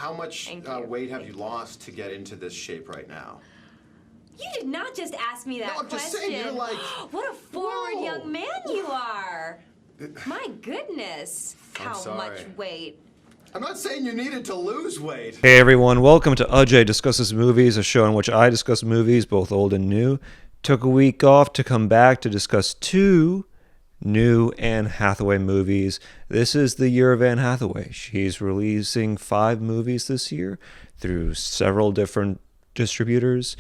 how much Thank you. weight have you lost to get into this shape right now? You did not just ask me that No, I'm question. just saying, you're like... What a forward young man you are. My goodness. I'm How sorry. much weight? I'm not saying you needed to lose weight. Hey everyone, welcome to Ajay Discusses Movies, a show in which I discuss movies, both old and new. Took a week off to come back to discuss two new Anne Hathaway movies. This is the year of Anne Hathaway. She's releasing 5 movies this year through several different distributors.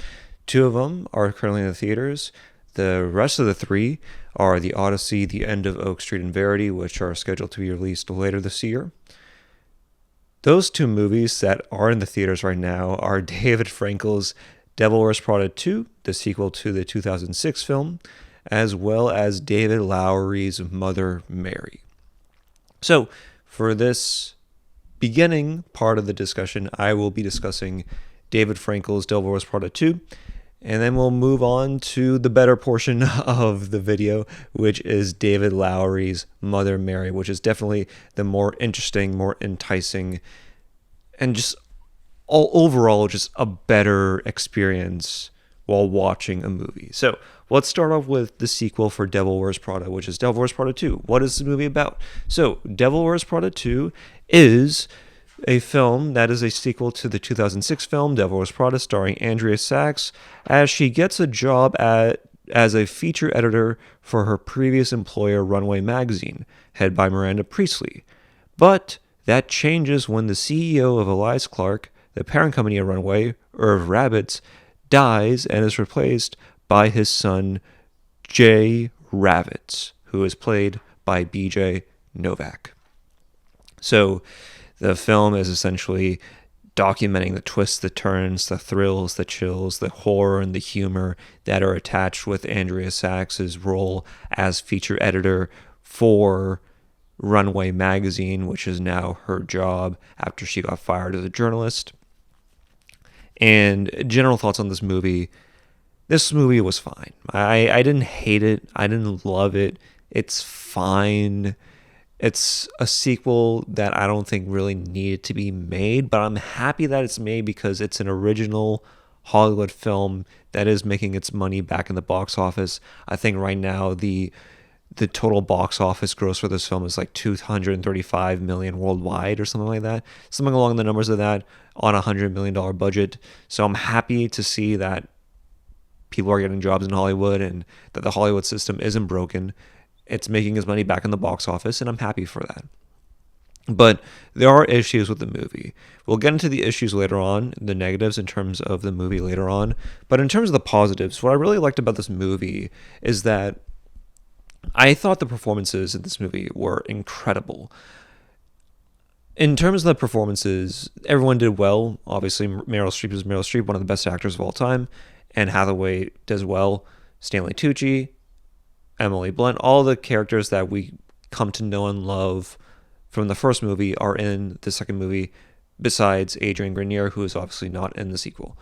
2 of them are currently in the theaters. The rest of the 3 are The Odyssey, The End of Oak Street, and Verity, which are scheduled to be released later this year. Those 2 movies that are in the theaters right now are David Frankel's Devil Wears Prada 2, the sequel to the 2006 film, as well as David Lowery's Mother Mary. So, for this beginning part of the discussion, I will be discussing David Frankel's Devil Wears Prada 2, and then we'll move on to the better portion of the video, which is David Lowery's Mother Mary, which is definitely the more interesting, more enticing, and just overall just a better experience while watching a movie. So let's start off with the sequel for Devil Wears Prada, which is Devil Wears Prada 2. What is the movie about? So Devil Wears Prada 2 is a film that is a sequel to the 2006 film Devil Wears Prada, starring Andrea Sachs, as she gets a job as a feature editor for her previous employer, Runway Magazine, headed by Miranda Priestley. But that changes when the CEO of Elias Clark, the parent company of Runway, Irv Rabbits, dies and is replaced by his son, Jay Ravitz, who is played by BJ Novak. So the film is essentially documenting the twists, the turns, the thrills, the chills, the horror, and the humor that are attached with Andrea Sachs' role as feature editor for Runway Magazine, which is now her job after she got fired as a journalist. And general thoughts on this movie. This movie was fine. I didn't hate it. I didn't love it. It's fine. It's a sequel that I don't think really needed to be made, but I'm happy that it's made because it's an original Hollywood film that is making its money back in the box office. I think right now the total box office gross for this film is like $235 million worldwide or something like that. Something along the numbers of that on a $100 million budget. So I'm happy to see that people are getting jobs in Hollywood and that the Hollywood system isn't broken. It's making its money back in the box office, and I'm happy for that. But there are issues with the movie. We'll get into the issues later on, the negatives in terms of the movie later on. But in terms of the positives, what I really liked about this movie is that I thought the performances in this movie were incredible. In terms of the performances, everyone did well. Obviously, Meryl Streep is Meryl Streep, one of the best actors of all time. Anne Hathaway does well. Stanley Tucci, Emily Blunt, all the characters that we come to know and love from the first movie are in the second movie, besides Adrian Grenier, who is obviously not in the sequel.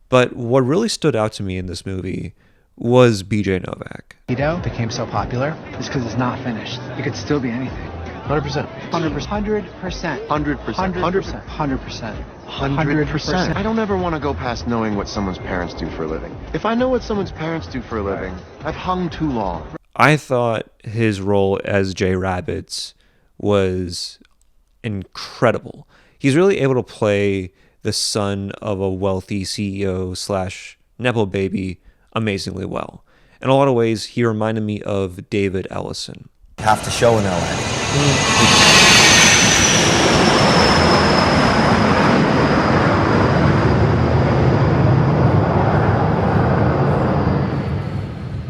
But what really stood out to me in this movie was BJ Novak. Became so popular is because it's not finished. It could still be anything. 100%. 100%. 100%. 100%. 100%. 100%. I don't ever want to go past knowing what someone's parents do for a living. If I know what someone's parents do for a living, I've hung too long. I thought his role as Jay Rabbits was incredible. He's really able to play the son of a wealthy CEO / Nepo baby amazingly well. In a lot of ways, he reminded me of David Ellison. Have to show in LA.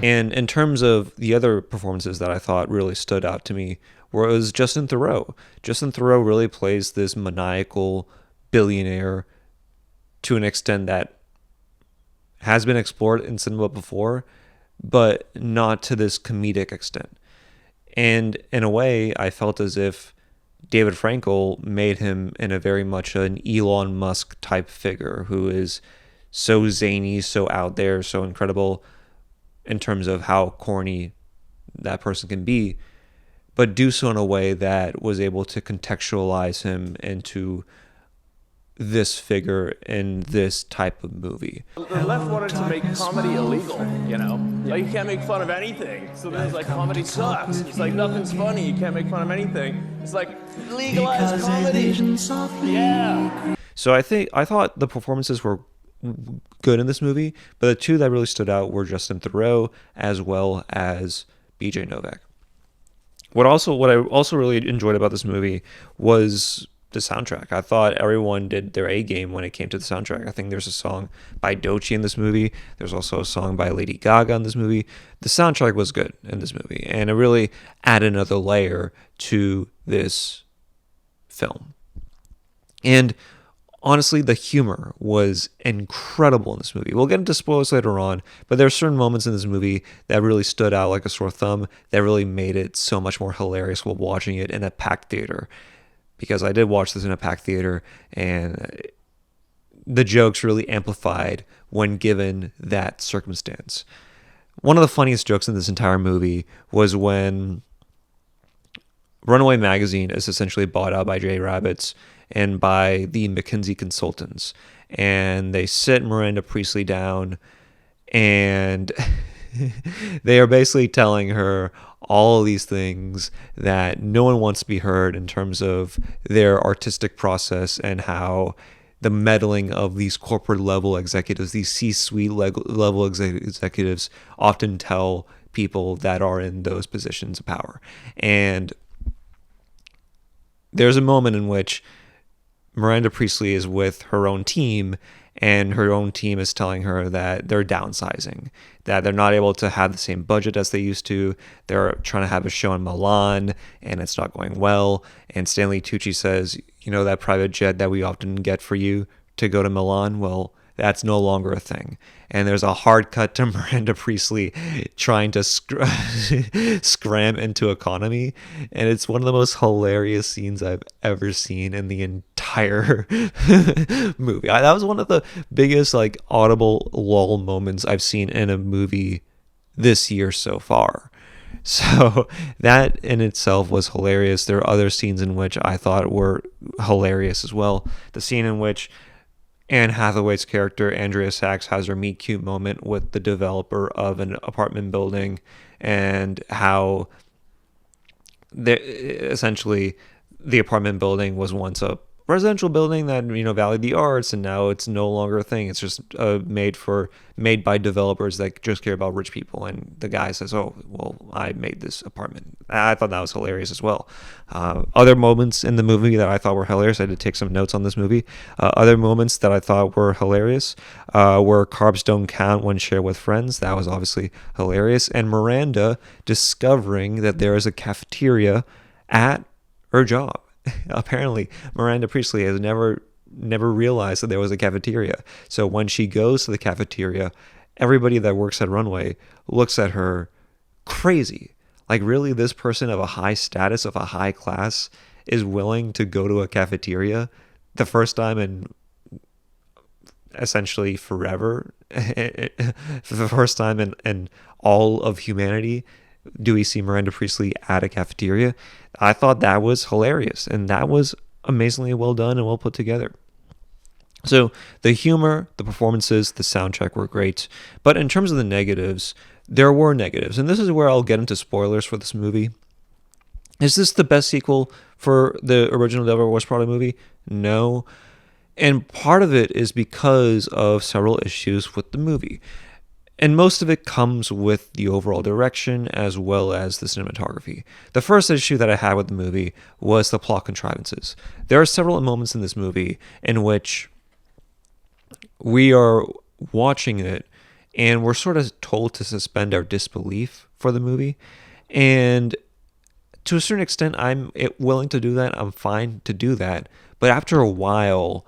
And in terms of the other performances that I thought really stood out to me, was Justin Theroux. Justin Theroux really plays this maniacal billionaire to an extent that has been explored in cinema before, but not to this comedic extent. And in a way, I felt as if David Frankel made him in a very much an Elon Musk type figure who is so zany, so out there, so incredible in terms of how corny that person can be, but do so in a way that was able to contextualize him into this figure in this type of movie. The left wanted to make comedy illegal, you know? Like, you can't make fun of anything. So then it's like, comedy sucks. It's like, nothing's funny. You can't make fun of anything. It's like, legalize comedy. Yeah. So I thought the performances were good in this movie, but the two that really stood out were Justin Theroux as well as BJ Novak. What I also really enjoyed about this movie was the soundtrack. I thought everyone did their A game when it came to the soundtrack. I think there's a song by Doechii in this movie. There's also a song by Lady Gaga in this movie. The soundtrack was good in this movie, and it really added another layer to this film. And honestly, the humor was incredible in this movie. We'll get into spoilers later on, but there are certain moments in this movie that really stood out like a sore thumb, that really made it so much more hilarious while watching it in a packed theater. Because I did watch this in a packed theater, and the jokes really amplified when given that circumstance. One of the funniest jokes in this entire movie was when Runaway Magazine is essentially bought out by J. Rabbits and by the McKinsey consultants. And they sit Miranda Priestly down, and they are basically telling her all of these things that no one wants to be heard in terms of their artistic process and how the meddling of these corporate level executives, these C-suite level executives, often tell people that are in those positions of power. And there's a moment in which Miranda Priestly is with her own team, and her own team is telling her that they're downsizing, that they're not able to have the same budget as they used to. They're trying to have a show in Milan, and it's not going well. And Stanley Tucci says, you know, that private jet that we often get for you to go to Milan? Well, that's no longer a thing. And there's a hard cut to Miranda Priestly trying to scram into economy. And it's one of the most hilarious scenes I've ever seen in the entire movie. That was one of the biggest like audible lull moments I've seen in a movie this year so far. So that in itself was hilarious. There are other scenes in which I thought were hilarious as well. The scene in which Anne Hathaway's character, Andrea Sachs, has her meet cute moment with the developer of an apartment building, and how essentially the apartment building was once a residential building that, you know, valued the arts, and now it's no longer a thing. It's just made by developers that just care about rich people. And the guy says, "Oh, well, I made this apartment." I thought that was hilarious as well. Other moments in the movie that I thought were hilarious, I did take some notes on this movie. Other moments that I thought were hilarious were carbs don't count when shared with friends. That was obviously hilarious. And Miranda discovering that there is a cafeteria at her job. Apparently, Miranda Priestly has never realized that there was a cafeteria. So when she goes to the cafeteria, everybody that works at Runway looks at her crazy. Like, really, this person of a high status, of a high class, is willing to go to a cafeteria the first time in essentially forever? For the first time in all of humanity, do we see Miranda Priestly at a cafeteria? I thought that was hilarious, and that was amazingly well done and well put together. So the humor, the performances, the soundtrack were great. But in terms of the negatives, there were negatives. And this is where I'll get into spoilers for this movie. Is this the best sequel for the original Devil Wears Prada movie? No. And part of it is because of several issues with the movie. And most of it comes with the overall direction as well as the cinematography. The first issue that I had with the movie was the plot contrivances. There are several moments in this movie in which we are watching it and we're sort of told to suspend our disbelief for the movie. And to a certain extent, I'm willing to do that. I'm fine to do that. But after a while,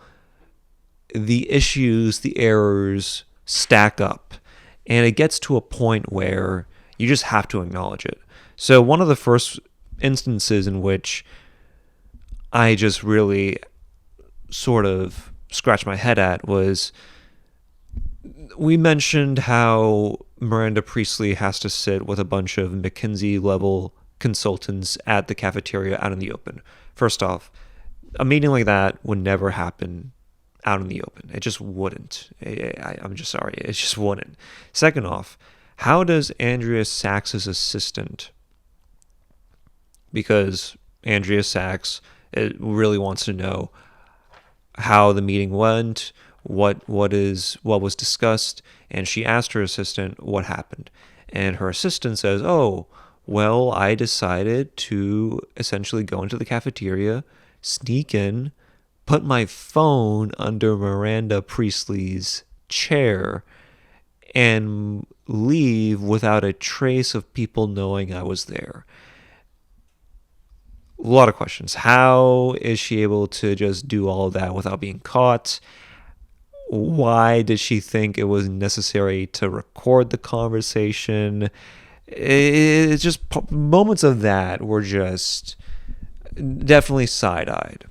the issues, the errors stack up. And it gets to a point where you just have to acknowledge it. So one of the first instances in which I just really sort of scratched my head at was, we mentioned how Miranda Priestly has to sit with a bunch of McKinsey level consultants at the cafeteria out in the open. First off, a meeting like that would never happen out in the open. It just wouldn't. I'm just sorry. It just wouldn't. Second off, how does Andrea Sachs's assistant, because Andrea Sachs really wants to know how the meeting went, what was discussed, and she asked her assistant what happened. And her assistant says, "Oh, well, I decided to essentially go into the cafeteria, sneak in, put my phone under Miranda Priestley's chair, and leave without a trace of people knowing I was there." A lot of questions. How is she able to just do all of that without being caught? Why did she think it was necessary to record the conversation? It's just moments of that were just definitely side-eyed.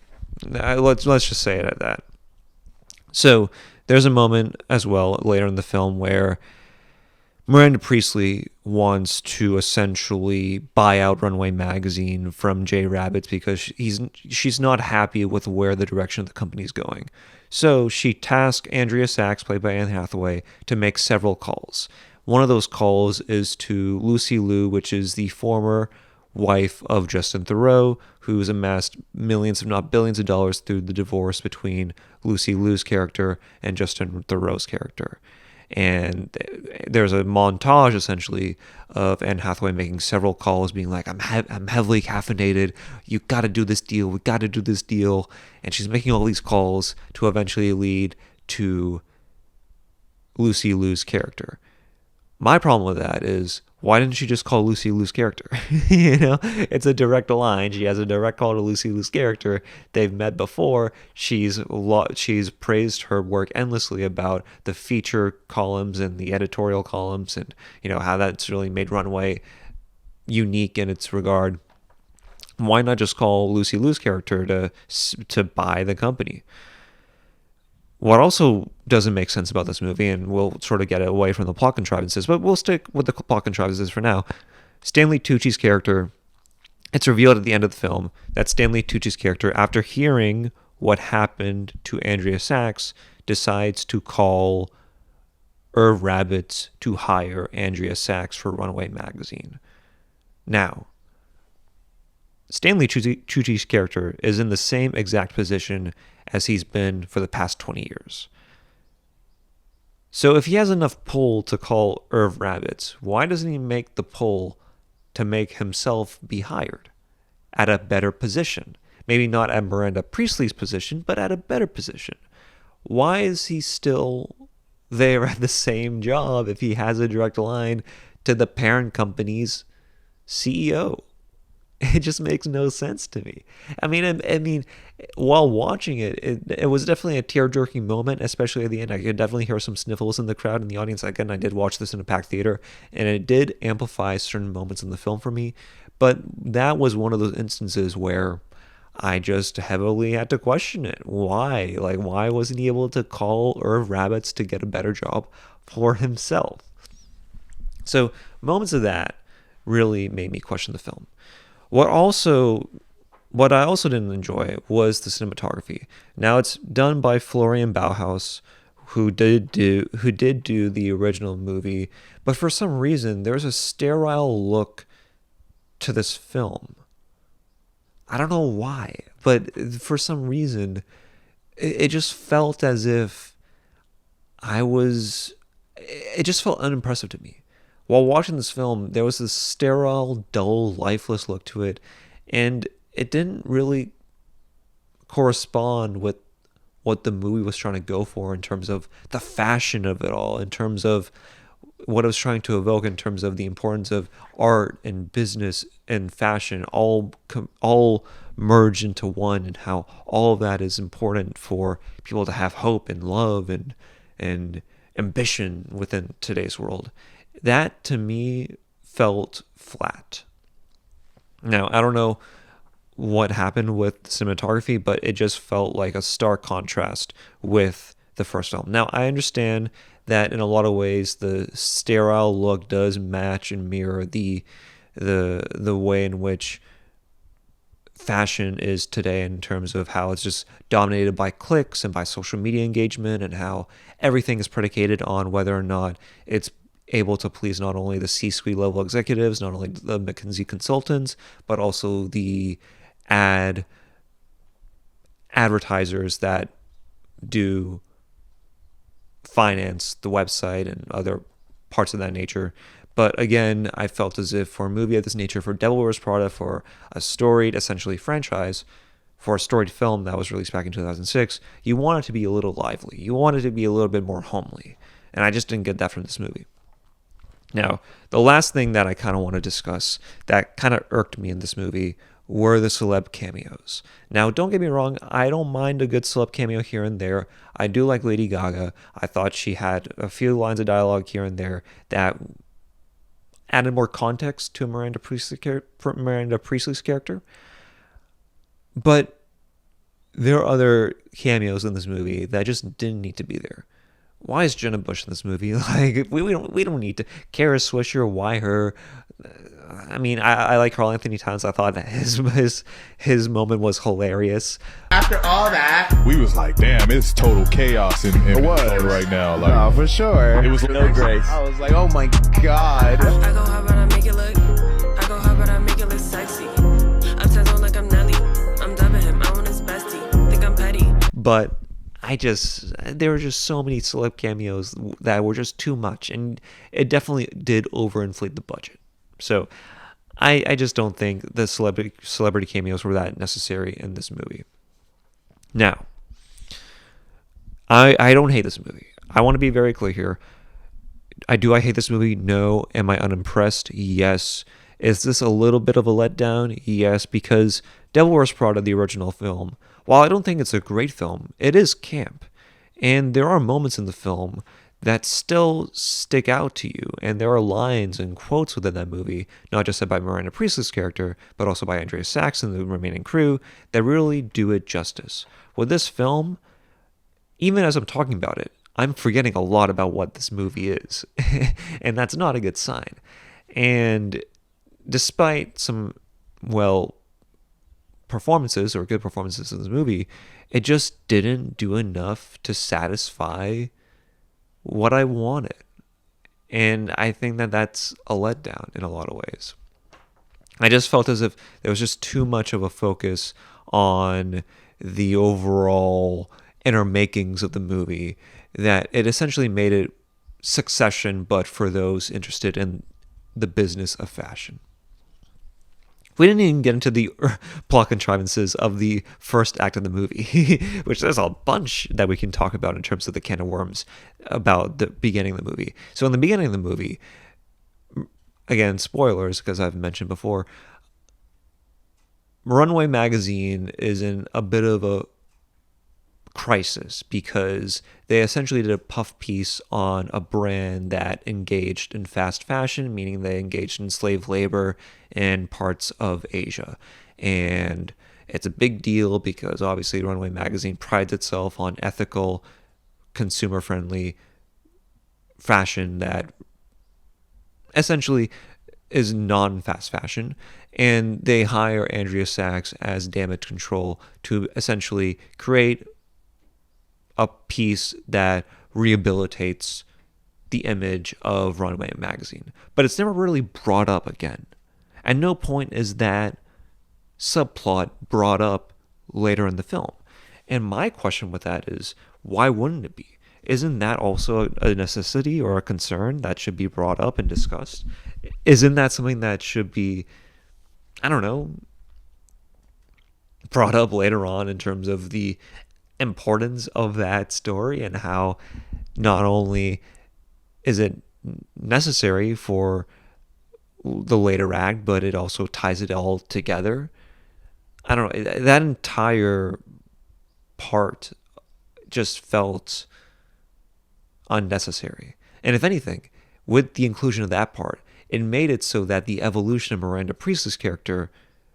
Let's just say it at that. So there's a moment as well later in the film where Miranda Priestley wants to essentially buy out Runway Magazine from Jay Rabbits because she's not happy with where the direction of the company is going. So she tasked Andrea Sachs, played by Anne Hathaway, to make several calls. One of those calls is to Lucy Liu, which is the former wife of Justin Theroux, who's amassed millions, if not billions of dollars through the divorce between Lucy Liu's character and Justin Theroux's character. And there's a montage, essentially, of Anne Hathaway making several calls, being like, I'm heavily caffeinated. You got to do this deal. We got to do this deal. And she's making all these calls to eventually lead to Lucy Liu's character. My problem with that is, why didn't she just call Lucy Liu's character? It's a direct line. She has a direct call to Lucy Liu's character. They've met before. She's praised her work endlessly about the feature columns and the editorial columns, and how that's really made Runway unique in its regard. Why not just call Lucy Liu's character to buy the company? What also doesn't make sense about this movie, and we'll sort of get away from the plot contrivances, but we'll stick with the plot contrivances for now. Stanley Tucci's character, it's revealed at the end of the film that Stanley Tucci's character, after hearing what happened to Andrea Sachs, decides to call Irv Rabbits to hire Andrea Sachs for Runway Magazine. Now, Stanley Tucci's character is in the same exact position as he's been for the past 20 years. So if he has enough pull to call Irv Rabbits, why doesn't he make the pull to make himself be hired at a better position? Maybe not at Miranda Priestley's position, but at a better position. Why is he still there at the same job if he has a direct line to the parent company's CEO? It just makes no sense to me. I mean, while watching it, it was definitely a tear-jerking moment, especially at the end. I could definitely hear some sniffles in the crowd in the audience. Again, I did watch this in a packed theater, and it did amplify certain moments in the film for me. But that was one of those instances where I just heavily had to question it. Why? Why wasn't he able to call Irv Rabbits to get a better job for himself? So moments of that really made me question the film. What I also didn't enjoy was the cinematography. Now, it's done by Florian Bauhaus, who did do the original movie, but for some reason there's a sterile look to this film. I don't know why, but for some reason it just felt as if it just felt unimpressive to me. While watching this film, there was this sterile, dull, lifeless look to it, and it didn't really correspond with what the movie was trying to go for in terms of the fashion of it all, in terms of what it was trying to evoke, in terms of the importance of art and business and fashion all merged into one, and how all of that is important for people to have hope and love and ambition within today's world. That, to me, felt flat. Now, I don't know what happened with the cinematography, but it just felt like a stark contrast with the first film. Now, I understand that in a lot of ways, the sterile look does match and mirror the way in which fashion is today in terms of how it's just dominated by clicks and by social media engagement, and how everything is predicated on whether or not it's able to please not only the C-suite level executives, not only the McKinsey consultants, but also the advertisers that do finance the website and other parts of that nature. But again, I felt as if for a movie of this nature, for Devil Wears Prada, for a storied, essentially franchise, for a storied film that was released back in 2006, you want it to be a little lively. You want it to be a little bit more homely. And I just didn't get that from this movie. Now, the last thing that I kind of want to discuss that kind of irked me in this movie were the celeb cameos. Now, don't get me wrong, I don't mind a good celeb cameo here and there. I do like Lady Gaga. I thought she had a few lines of dialogue here and there that added more context to Miranda Priestley's character. But there are other cameos in this movie that just didn't need to be there. Why is Jenna Bush in this movie? Like, we don't need to. Kara Swisher, why her? I mean, I like Carl Anthony Towns. I thought that his moment was hilarious. After all that, we was like, damn, it's total chaos in Minnesota right now. Like, no, for sure. It was no grace. I was like, oh my god. I go, how about I make it look? I go, how about I make it look sexy? Uptown zone like I'm Nelly. I'm dubbing him. I want his bestie. Think I'm petty. But there were just so many celeb cameos that were just too much, and it definitely did overinflate the budget. So I just don't think the celebrity cameos were that necessary in this movie. Now, I don't hate this movie. I want to be very clear here. I hate this movie? No. Am I unimpressed? Yes. Is this a little bit of a letdown? Yes, because Devil Wears Prada, the original film, while I don't think it's a great film, it is camp. And there are moments in the film that still stick out to you. And there are lines and quotes within that movie, not just said by Miranda Priestley's character, but also by Andrea Sachs and the remaining crew, that really do it justice. With this film, even as I'm talking about it, I'm forgetting a lot about what this movie is. And that's not a good sign. And despite some, performances or good performances in this movie, it just didn't do enough to satisfy what I wanted. And I think that that's a letdown in a lot of ways. I just felt as if there was just too much of a focus on the overall inner makings of the movie, that it essentially made it Succession, but for those interested in the business of fashion. We didn't even get into the plot contrivances of the first act of the movie, which there's a bunch that we can talk about in terms of the can of worms about the beginning of the movie. So in the beginning of the movie, again, spoilers, because I've mentioned before, Runway Magazine is in a bit of a crisis because they essentially did a puff piece on a brand that engaged in fast fashion, meaning they engaged in slave labor in parts of Asia. And it's a big deal because obviously Runway Magazine prides itself on ethical, consumer-friendly fashion that essentially is non-fast fashion. And they hire Andrea Sachs as damage control to essentially create a piece that rehabilitates the image of Runway Magazine. But it's never really brought up again. At no point is that subplot brought up later in the film. And my question with that is, why wouldn't it be? Isn't that also a necessity or a concern that should be brought up and discussed? Isn't that something that should be, brought up later on in terms of the importance of that story and how not only is it necessary for the later act, but it also ties it all together? I don't know. That entire part just felt unnecessary. And if anything, with the inclusion of that part, it made it so that the evolution of Miranda Priestley's character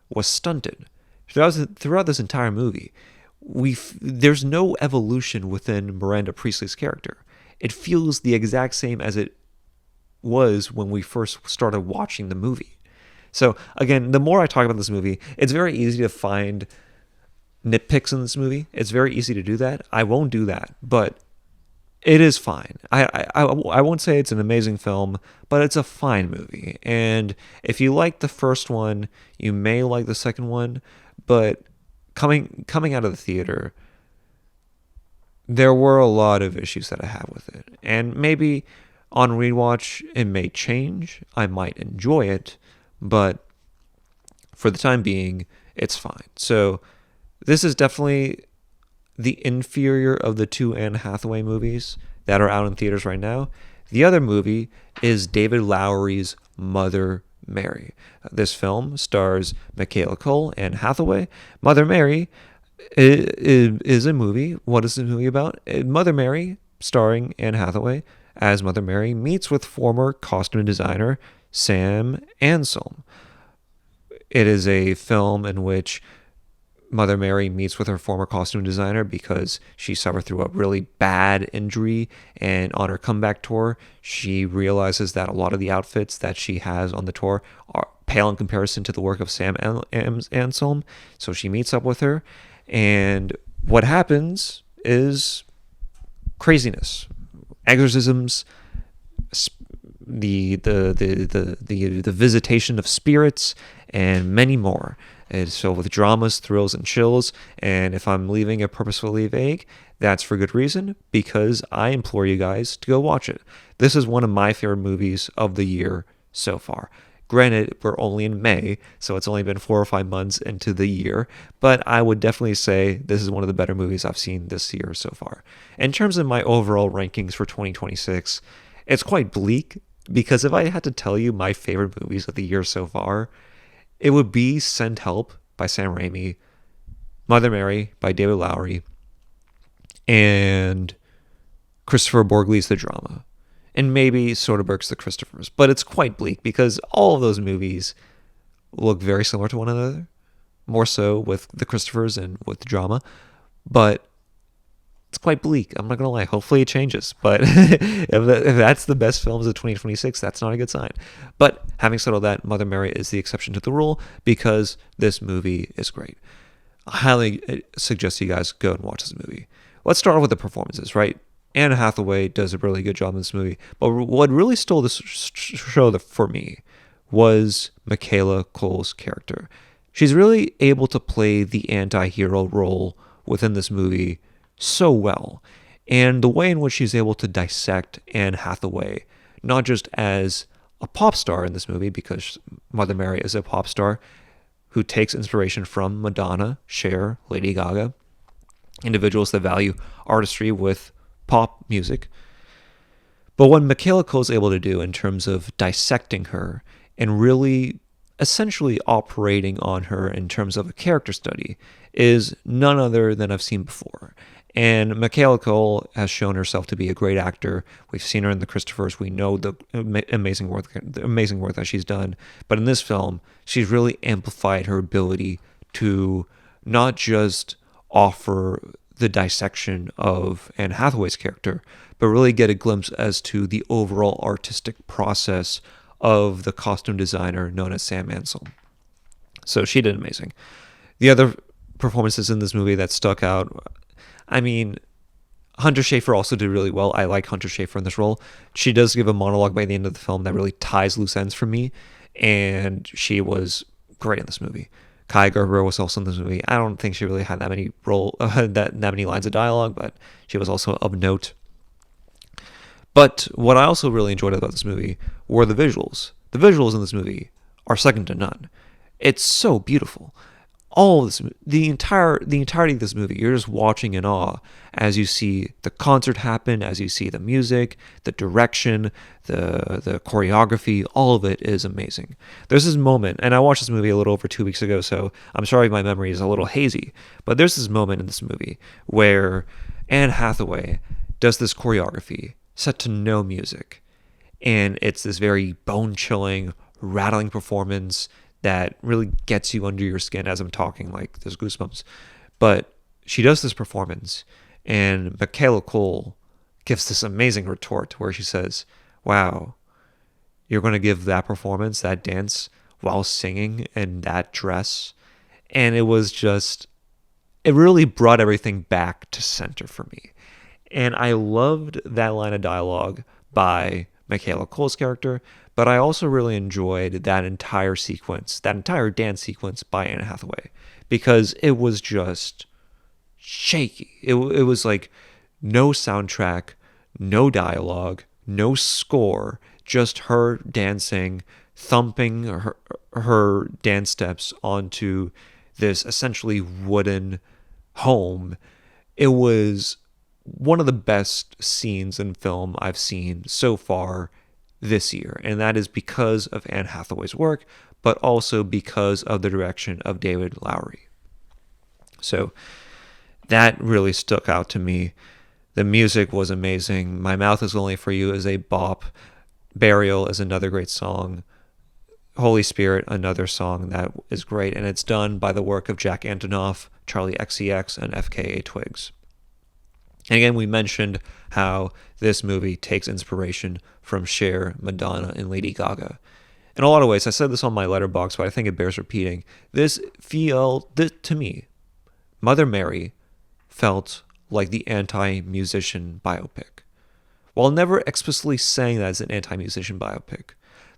was stunted. Throughout this entire movie, there's no evolution within Miranda Priestley's character. It feels the exact same as it was when we first started watching the movie. So again, the more I talk about this movie, it's very easy to find nitpicks in this movie. It's very easy to do that. I won't do that, but it is fine. I won't say it's an amazing film, but it's a fine movie. And if you like the first one, you may like the second one. But coming out of the theater, there were a lot of issues that I have with it. And maybe on rewatch, it may change. I might enjoy it, but for the time being, it's fine. So this is definitely the inferior of the two Anne Hathaway movies that are out in theaters right now. The other movie is David Lowery's Mother Mary. This film stars Michaela, Coel, and Anne Hathaway. Mother Mary is a movie. What is the movie about? Mother Mary, starring Anne Hathaway as Mother Mary, meets with former costume designer Sam Anselm. It is a film in which Mother Mary meets with her former costume designer because she suffered through a really bad injury, and on her comeback tour, she realizes that a lot of the outfits that she has on the tour are pale in comparison to the work of Sam Anselm. So she meets up with her, and what happens is craziness, exorcisms, the visitation of spirits, and many more. It's filled with dramas, thrills, and chills. And if I'm leaving it purposefully vague, that's for good reason, because I implore you guys to go watch it. This is one of my favorite movies of the year so far. Granted, we're only in May, so it's only been 4 or 5 months into the year, but I would definitely say this is one of the better movies I've seen this year so far. In terms of my overall rankings for 2026, it's quite bleak, because if I had to tell you my favorite movies of the year so far, it would be Send Help by Sam Raimi, Mother Mary by David Lowery, and Christopher Borgle's The Drama, and maybe Soderbergh's The Christophers. But it's quite bleak because all of those movies look very similar to one another, more so with The Christophers and with The Drama, but it's quite bleak. I'm not going to lie. Hopefully it changes. But if that's the best films of 2026, that's not a good sign. But having said all that, Mother Mary is the exception to the rule because this movie is great. I highly suggest you guys go and watch this movie. Let's start off with the performances, right? Anne Hathaway does a really good job in this movie. But what really stole this show for me was Michaela Coel's character. She's really able to play the anti-hero role within this movie so well, and the way in which she's able to dissect Anne Hathaway, not just as a pop star in this movie, because Mother Mary is a pop star who takes inspiration from Madonna, Cher, Lady Gaga, individuals that value artistry with pop music. But what Michaela Coel is able to do in terms of dissecting her and really essentially operating on her in terms of a character study is none other than I've seen before. And Michaela Coel has shown herself to be a great actor. We've seen her in The Christophers. We know the amazing work that she's done. But in this film, she's really amplified her ability to not just offer the dissection of Anne Hathaway's character, but really get a glimpse as to the overall artistic process of the costume designer known as Sam Anselm. So she did amazing. The other performances in this movie that stuck out, I mean, Hunter Schafer also did really well. I like Hunter Schafer in this role. She does give a monologue by the end of the film that really ties loose ends for me, and she was great in this movie. Kaia Gerber was also in this movie. I don't think she really had that many that many lines of dialogue, but she was also of note. But what I also really enjoyed about this movie were the visuals. The visuals in this movie are second to none. It's so beautiful. All of this, the entirety of this movie, you're just watching in awe as you see the concert happen, as you see the music, the direction, the choreography. All of it is amazing. There's this moment, and I watched this movie a little over 2 weeks ago, so I'm sorry my memory is a little hazy, but there's this moment in this movie where Anne Hathaway does this choreography set to no music, and it's this very bone-chilling, rattling performance that really gets you under your skin as I'm talking, like there's goosebumps. But she does this performance, and Michaela Coel gives this amazing retort where she says, "Wow, you're going to give that performance, that dance, while singing in that dress. And it was just, it really brought everything back to center for me. And I loved that line of dialogue by Michaela Coel's character, but I also really enjoyed that entire sequence, that entire dance sequence by Anne Hathaway, because it was just shaky. It was like no soundtrack, no dialogue, no score, just her dancing, thumping her dance steps onto this essentially wooden home. It was one of the best scenes in film I've seen so far this year, and that is because of Anne Hathaway's work, but also because of the direction of David Lowery. So that really stuck out to me. The music was amazing. My Mouth Is Only For You is a bop. Burial is another great song. Holy Spirit, another song that is great, and it's done by the work of Jack Antonoff, Charlie XCX, and FKA Twigs. And again, we mentioned how this movie takes inspiration from Cher, Madonna, and Lady Gaga. In a lot of ways, I said this on my letterbox, but I think it bears repeating. To me, Mother Mary felt like the anti-musician biopic. While never explicitly saying that it's an anti-musician biopic,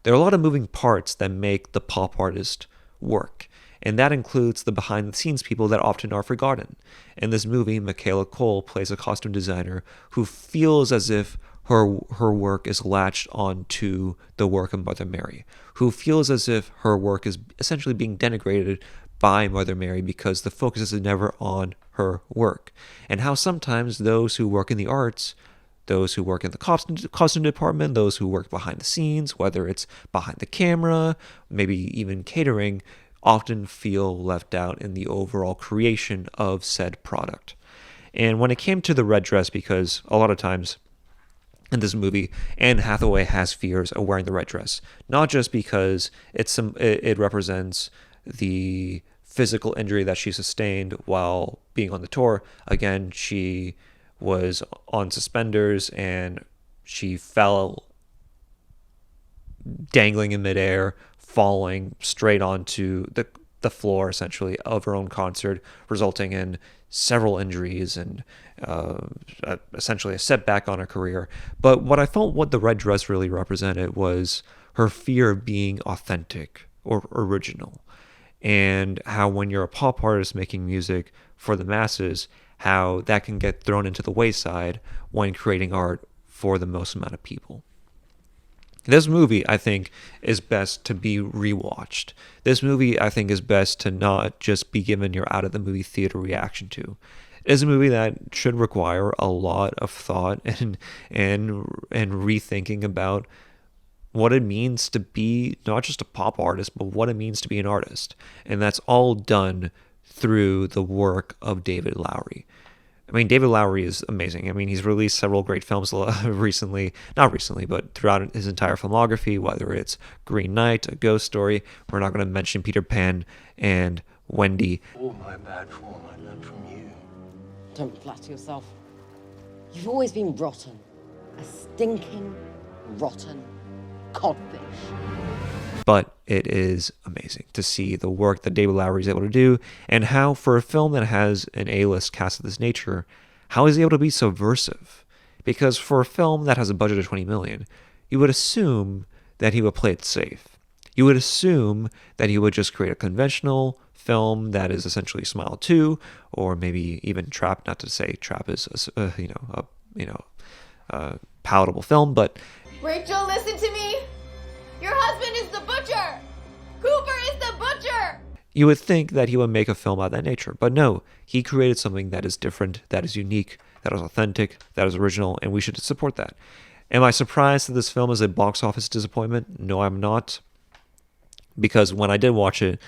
there are a lot of moving parts that make the pop artist work, and that includes the behind-the-scenes people that often are forgotten. In this movie, Michaela Coel plays a costume designer who feels as if her work is latched onto the work of Mother Mary, who feels as if her work is essentially being denigrated by Mother Mary because the focus is never on her work, and how sometimes those who work in the arts, those who work in the costume department, those who work behind the scenes, whether it's behind the camera, maybe even catering, often feel left out in the overall creation of said product. And when it came to the red dress, because a lot of times in this movie, Anne Hathaway has fears of wearing the red dress, not just because it represents the physical injury that she sustained while being on the tour. Again, she was on suspenders and she fell dangling in midair, falling straight onto the floor essentially of her own concert, resulting in several injuries and essentially a setback on her career. But what I felt what the red dress really represented was her fear of being authentic or original, and how when you're a pop artist making music for the masses, how that can get thrown into the wayside when creating art for the most amount of people. This movie, I think, is best to be rewatched. This movie, I think, is best to not just be given your out-of-the-movie theater reaction to. It is a movie that should require a lot of thought and rethinking about what it means to be not just a pop artist, but what it means to be an artist. And that's all done through the work of David Lowery. I mean, David Lowery is amazing. I mean, he's released several great films not recently, but throughout his entire filmography, whether it's Green Knight, A Ghost Story. We're not going to mention Peter Pan and Wendy. All my bad form I learned from you. Don't flatter yourself. You've always been rotten. A stinking, rotten codfish. But it is amazing to see the work that David Lowery is able to do, and how for a film that has an A-list cast of this nature, how he's able to be subversive. Because for a film that has a budget of $20 million, you would assume that he would play it safe. You would assume that he would just create a conventional film that is essentially Smile 2, or maybe even Trap. Not to say Trap is a palatable film, but Rachel, listen to me. Your husband is the butcher! Cooper is the butcher! you would think that he would make a film of that nature. But no, he created something that is different, that is unique, that is authentic, that is original, and we should support that. Am I surprised that this film is a box office disappointment? No, I'm not. Because when I did watch it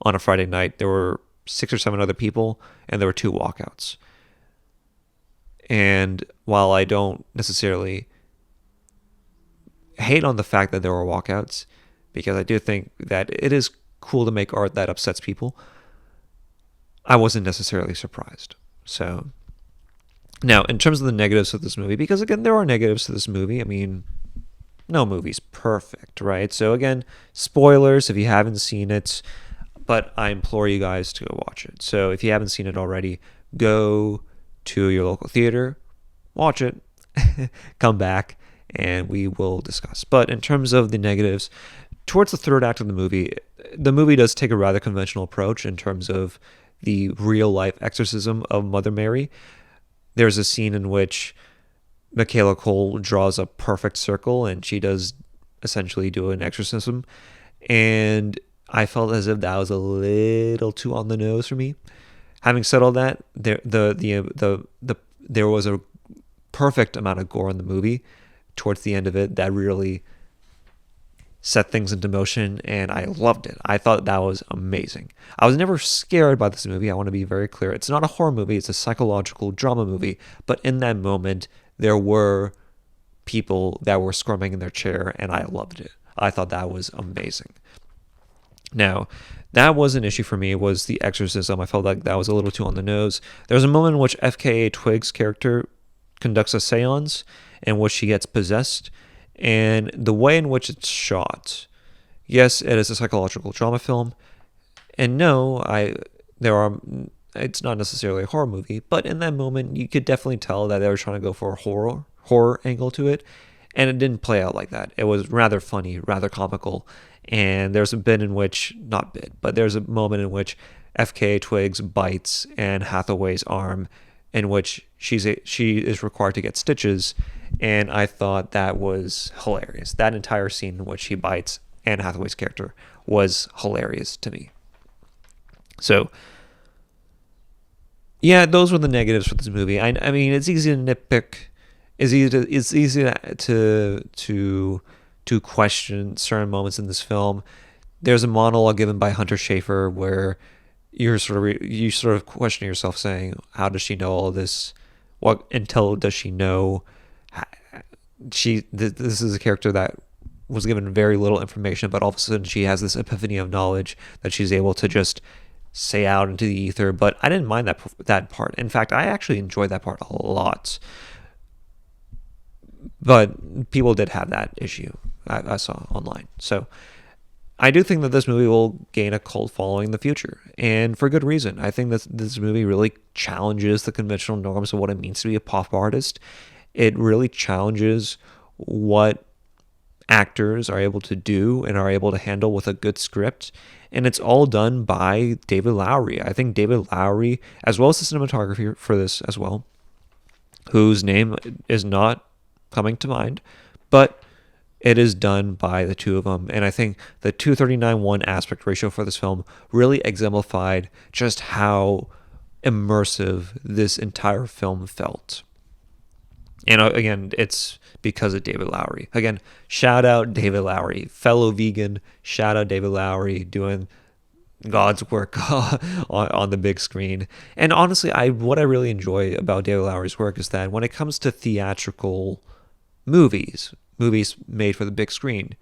on a Friday night, there were 6 or 7 other people, and there were 2 walkouts. And while I don't necessarily hate on the fact that there were walkouts, because I do think that it is cool to make art that upsets people, I wasn't necessarily surprised. So, now, in terms of the negatives of this movie, because again, there are negatives to this movie. I mean, no movie's perfect, right? So again, spoilers if you haven't seen it, but I implore you guys to go watch it. So if you haven't seen it already, go to your local theater, watch it, come back, and we will discuss. But in terms of the negatives, towards the third act of the movie does take a rather conventional approach in terms of the real-life exorcism of Mother Mary. There's a scene in which Michaela Coel draws a perfect circle, and she does essentially do an exorcism. And I felt as if that was a little too on the nose for me. Having said all that, there was a perfect amount of gore in the movie towards the end of it that really set things into motion, and I loved it. I thought that was amazing. I was never scared by this movie. I want to be very clear. It's not a horror movie. It's a psychological drama movie. But in that moment, there were people that were squirming in their chair, and I loved it. I thought that was amazing. Now, that was an issue for me, was the exorcism. I felt like that was a little too on the nose. There's a moment in which FKA Twigg's character conducts a seance in which she gets possessed, and the way in which it's shot, yes, it is a psychological drama film, and no, it's not necessarily a horror movie, but in that moment, you could definitely tell that they were trying to go for a horror angle to it, and it didn't play out like that. It was rather funny, rather comical, and there's there's a moment in which FKA Twigs bites Anne Hathaway's arm, in which she is required to get stitches, and I thought that was hilarious. That entire scene in which she bites Anne Hathaway's character was hilarious to me. So, yeah, those were the negatives for this movie. I mean, it's easy to nitpick. It's easy to question certain moments in this film. There's a monologue given by Hunter Schafer where you sort of question yourself, saying, "How does she know all this? What intel does she know?" This is a character that was given very little information, but all of a sudden she has this epiphany of knowledge that she's able to just say out into the ether. But I didn't mind that part. In fact, I actually enjoyed that part a lot. But people did have that issue, I saw online. So I do think that this movie will gain a cult following in the future, and for good reason. I think that this movie really challenges the conventional norms of what it means to be a pop artist. It really challenges what actors are able to do and are able to handle with a good script, and it's all done by David Lowery. I think David Lowery, as well as the cinematography for this as well, whose name is not coming to mind, but it is done by the two of them. And I think the 239:1 aspect ratio for this film really exemplified just how immersive this entire film felt. And again, it's because of David Lowery. Again, shout out David Lowery, fellow vegan. Shout out David Lowery doing God's work on the big screen. And honestly, what I really enjoy about David Lowery's work is that when it comes to theatrical movies made for the big screen,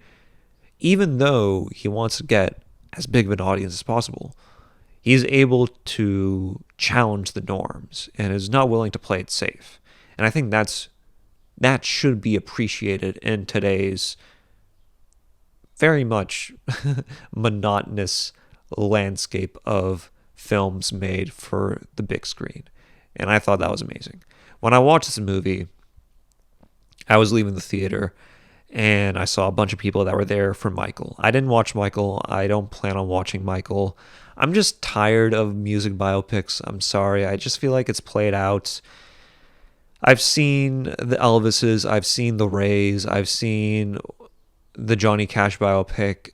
even though he wants to get as big of an audience as possible, he's able to challenge the norms and is not willing to play it safe. And I think that should be appreciated in today's very much monotonous landscape of films made for the big screen. And I thought that was amazing. When I watched this movie, I was leaving the theater and I saw a bunch of people that were there for Michael. I didn't watch Michael. I don't plan on watching Michael. I'm just tired of music biopics. I'm sorry. I just feel like it's played out. I've seen the Elvises. I've seen the Rays. I've seen the Johnny Cash biopic.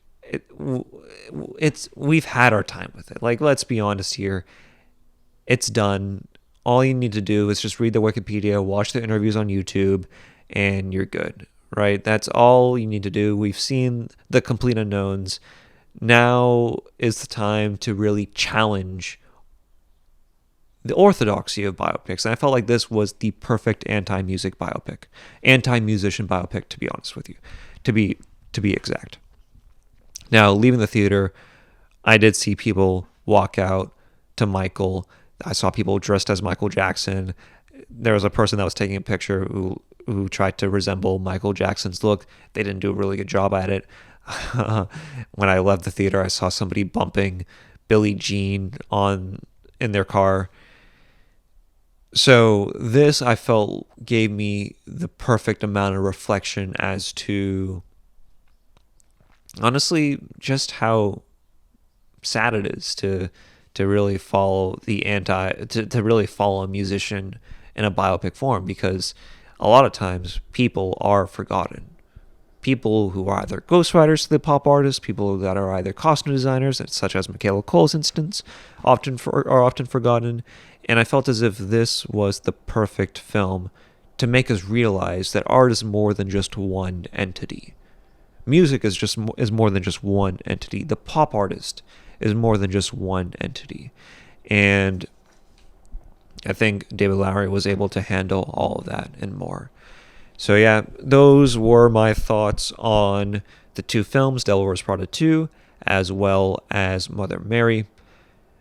We've had our time with it. Like, let's be honest here. It's done. All you need to do is just read the Wikipedia, watch the interviews on YouTube, and you're good, right? That's all you need to do. We've seen the complete unknowns. Now is the time to really challenge the orthodoxy of biopics. And I felt like this was the perfect anti-musician biopic, to be honest with you, to be exact. Now, leaving the theater, I did see people walk out to Michael. I saw people dressed as Michael Jackson. There was a person that was taking a picture who who tried to resemble Michael Jackson's look. They didn't do a really good job at it. When I left the theater, I saw somebody bumping Billie Jean in their car. So this, I felt, gave me the perfect amount of reflection as to, honestly, just how sad it is to really follow to really follow a musician in a biopic form, because a lot of times people are forgotten. People who are either ghostwriters to the pop artists, people that are either costume designers, such as Michaela Coel's instance, are often forgotten. And I felt as if this was the perfect film to make us realize that art is more than just one entity. Music is more than just one entity. The pop artist is more than just one entity. And I think David Lowery was able to handle all of that and more. So yeah, those were my thoughts on the two films, Devil Wears Prada 2, as well as Mother Mary.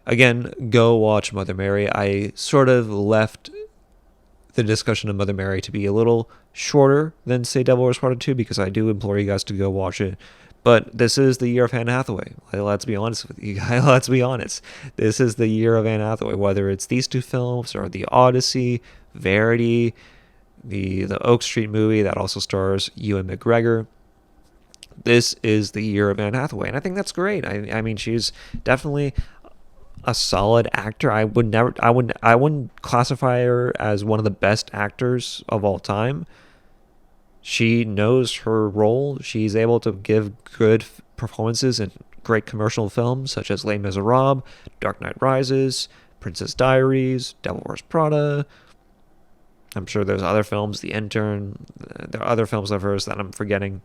Again, go watch Mother Mary. I sort of left the discussion of Mother Mary to be a little shorter than, say, Devil Wears Prada 2, because I do implore you guys to go watch it. But this is the year of Anne Hathaway. Let's be honest with you guys. Let's be honest. This is the year of Anne Hathaway, whether it's these two films or The Odyssey, Verity, the Oak Street movie that also stars Ewan McGregor. This is the year of Anne Hathaway, and I think that's great. I mean, she's definitely a solid actor. I wouldn't classify her as one of the best actors of all time. She knows her role. She's able to give good performances in great commercial films such as Les Miserables, Dark Knight Rises, Princess Diaries, Devil Wears Prada. I'm sure there's other films, The Intern. There are other films of hers that I'm forgetting.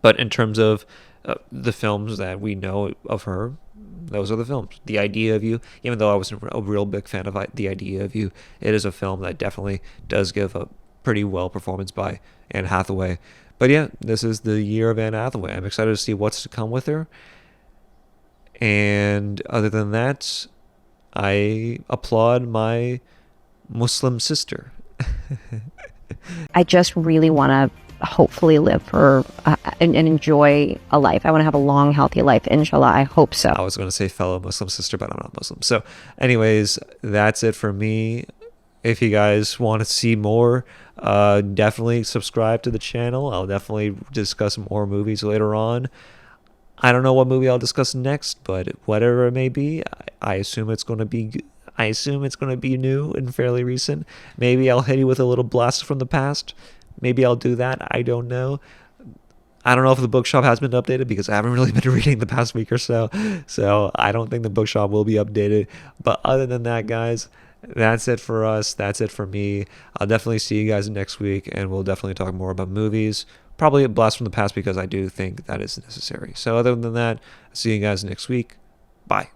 But in terms of the films that we know of her, those are the films. The Idea of You, even though I wasn't a real big fan of The Idea of You, it is a film that definitely does give a pretty well performance by Anne Hathaway. But yeah, this is the year of Anne Hathaway. I'm excited to see what's to come with her. And other than that, I applaud my Muslim sister. I just really want to hopefully live for and enjoy a life. I want to have a long, healthy life. Inshallah, I hope so. I was going to say fellow Muslim sister, but I'm not Muslim. So anyways, that's it for me. If you guys want to see more, definitely subscribe to the channel. I'll definitely discuss more movies later on. I don't know what movie I'll discuss next, but whatever it may be, I assume it's going to be new and fairly recent. Maybe I'll hit you with a little blast from the past. Maybe I'll do that. I don't know. I don't know if the bookshop has been updated because I haven't really been reading the past week or so. So I don't think the bookshop will be updated. But other than that, guys, that's it for us. That's it for me. I'll definitely see you guys next week, and we'll definitely talk more about movies. Probably a blast from the past because I do think that is necessary. So other than that, I'll see you guys next week. Bye.